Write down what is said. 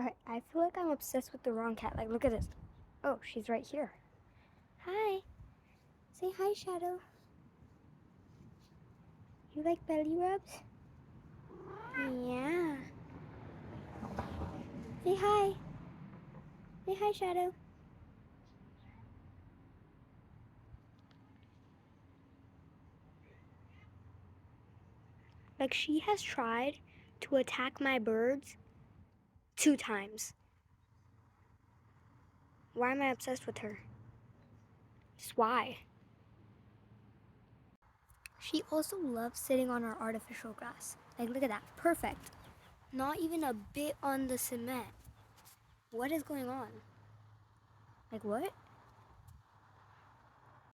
Alright, I feel like I'm obsessed with the wrong cat. Like, look at this. Oh, she's right here. Hi. Say hi, Shadow. You like belly rubs? Yeah. Say hi. Say hi, Shadow. Like, she has tried to attack my birds 2 times. Why am I obsessed with her? Just why? She also loves sitting on our artificial grass. Like, look at that. Perfect. Not even a bit on the cement. What is going on? Like, what?